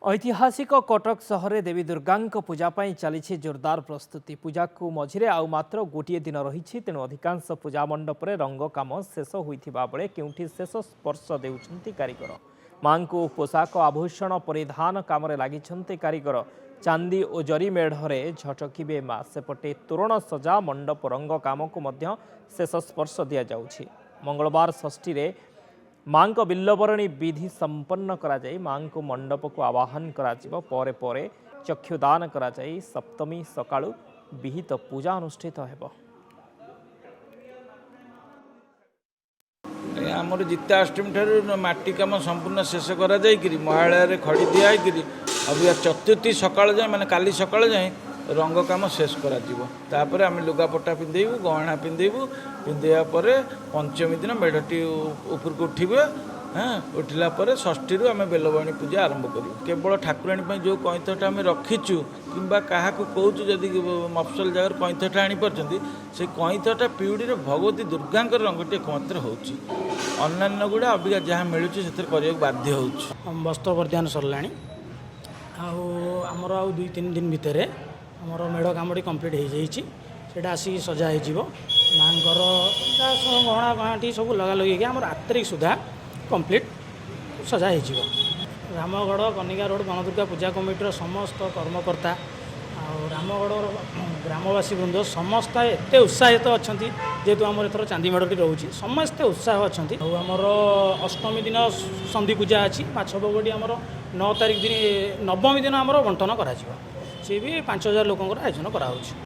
ऐतिहासिक कटक सहर देवी दुर्गा पूजा चली जोरदार प्रस्तुति। पूजा को मझिरे आउ मात्र गोटे दिन रही तेणु अधिकांश पूजा मंडप में रंग काम शेष होता बेले केउठी शेष स्पर्श देउछंती कारीगर। मां को पोशाक आभूषण परिधान काम लगी कारीगर। चांदी और जरी मेढ़े झटकिबे मां सेपटे तोरण सजा मंडप रंग काम को मध्य शेष स्पर्श दि जाउछि। मंगलवार षष्ठी रे मां को बिल्लबरणी विधि संपन्न करा जाई मां को मंडप को आवाहन करा जिवो। परे परे चक्षुदान करा जाई सप्तमी सकाळु विहित पूजा अनुष्ठित हेबो। आमर जिताष्टमी ठार माटी कम संपूर्ण शेष करा जाई महालय खड़ी दिखाई अभी चतुर्थी सकाळ जाए माने काली सकाळ जाए रंग काम शेष करा तापर आम लुगापटा पिंधेबू गहना पिंधेबू पिंधेया पर पंचमी दिन मेढ़टी उपरको उठे। हाँ उठला पर षष्ठी आम बेलवाणी पूजा आरंभ करूँ। केवल ठाकुराणी जो कईथटा आम रखीचु कि क्या कौचु जदि मफसल जगह कईथटा आनीपार्टी से कईथटा पिउड़ी भगवती दुर्गा रंगटी एकमात्र होन्य गुड़ा अबिका जहाँ मिलूँ से बाध्य हो। वस्त्र परिधान सरला आमर आउ 2-3 दिन भितर आमर मेढ़ कामटी कम्प्लीट हो जाइए आसिक सजा हो माँगर गहना गहनाटी सब लगा लगे आम रात्रि सुधा कम्प्लीट सजा हो। रामगढ़ कनिका रोड गणदुर्गा पूजा कमिटर समस्त कर्मकर्ता रामगढ़ ग्रामवासी वृंद समस्त एत उत्साहित अच्छा जेहेतु आम एथर चांदी मेढ़टी रोचे समस्ते उत्साह अच्छा। आमर अष्टमी दिन संधि पूजा अच्छी माछ भोगटी आमर 9 तारिख दिन नवमी दिन आमर बंटन करा सी भी 5000 लोकंर आयोजन करा।